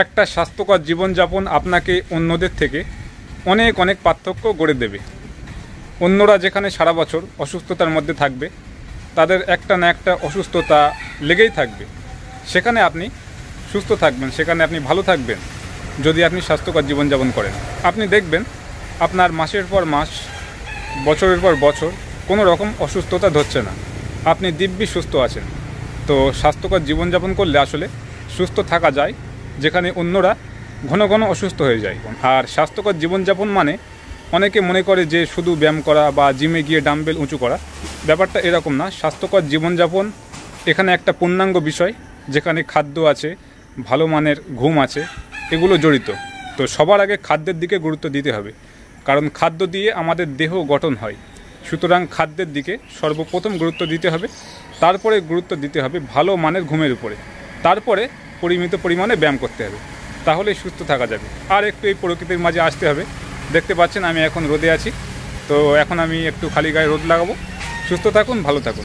একটা স্বাস্থ্যকর জীবনযাপন আপনাকে অন্যদের থেকে অনেক অনেক পার্থক্য গড়ে দেবে। অন্যরা যেখানে সারা বছর অসুস্থতার মধ্যে থাকবে, তাদের একটা না একটা অসুস্থতা লেগেই থাকবে, সেখানে আপনি সুস্থ থাকবেন, সেখানে আপনি ভালো থাকবেন যদি আপনি স্বাস্থ্যকর জীবনযাপন করেন। আপনি দেখবেন আপনার মাসের পর মাস, বছরের পর বছর কোনো রকম অসুস্থতা ধরছে না, আপনি দিব্যি সুস্থ আছেন। তো স্বাস্থ্যকর জীবনযাপন করলে আসলে সুস্থ থাকা যায়, যেখানে অন্যরা ঘন ঘন অসুস্থ হয়ে যায়। আর স্বাস্থ্যকর জীবনযাপন মানে অনেকে মনে করে যে শুধু ব্যায়াম করা বা জিমে গিয়ে ডাম্বেল উঁচু করা, ব্যাপারটা এরকম না। স্বাস্থ্যকর জীবনযাপন এখানে একটা পূর্ণাঙ্গ বিষয়, যেখানে খাদ্য আছে, ভালো মানের ঘুম আছে, এগুলো জড়িত। তো সবার আগে খাদ্যের দিকে গুরুত্ব দিতে হবে, কারণ খাদ্য দিয়ে আমাদের দেহ গঠন হয়। সুতরাং খাদ্যের দিকে সর্বপ্রথম গুরুত্ব দিতে হবে, তারপরে গুরুত্ব দিতে হবে ভালো মানের ঘুমের উপরে, তারপরে পরিমিত পরিমাণে ব্যায়াম করতে হবে, তাহলে সুস্থ থাকা যাবে। আর একটু এই প্রকৃতির মাঝে আসতে হবে। দেখতে পাচ্ছেন আমি এখন রোদে আছি, তো এখন আমি একটু খালি গায়ে রোদ লাগাবো। সুস্থ থাকুন, ভালো থাকুন।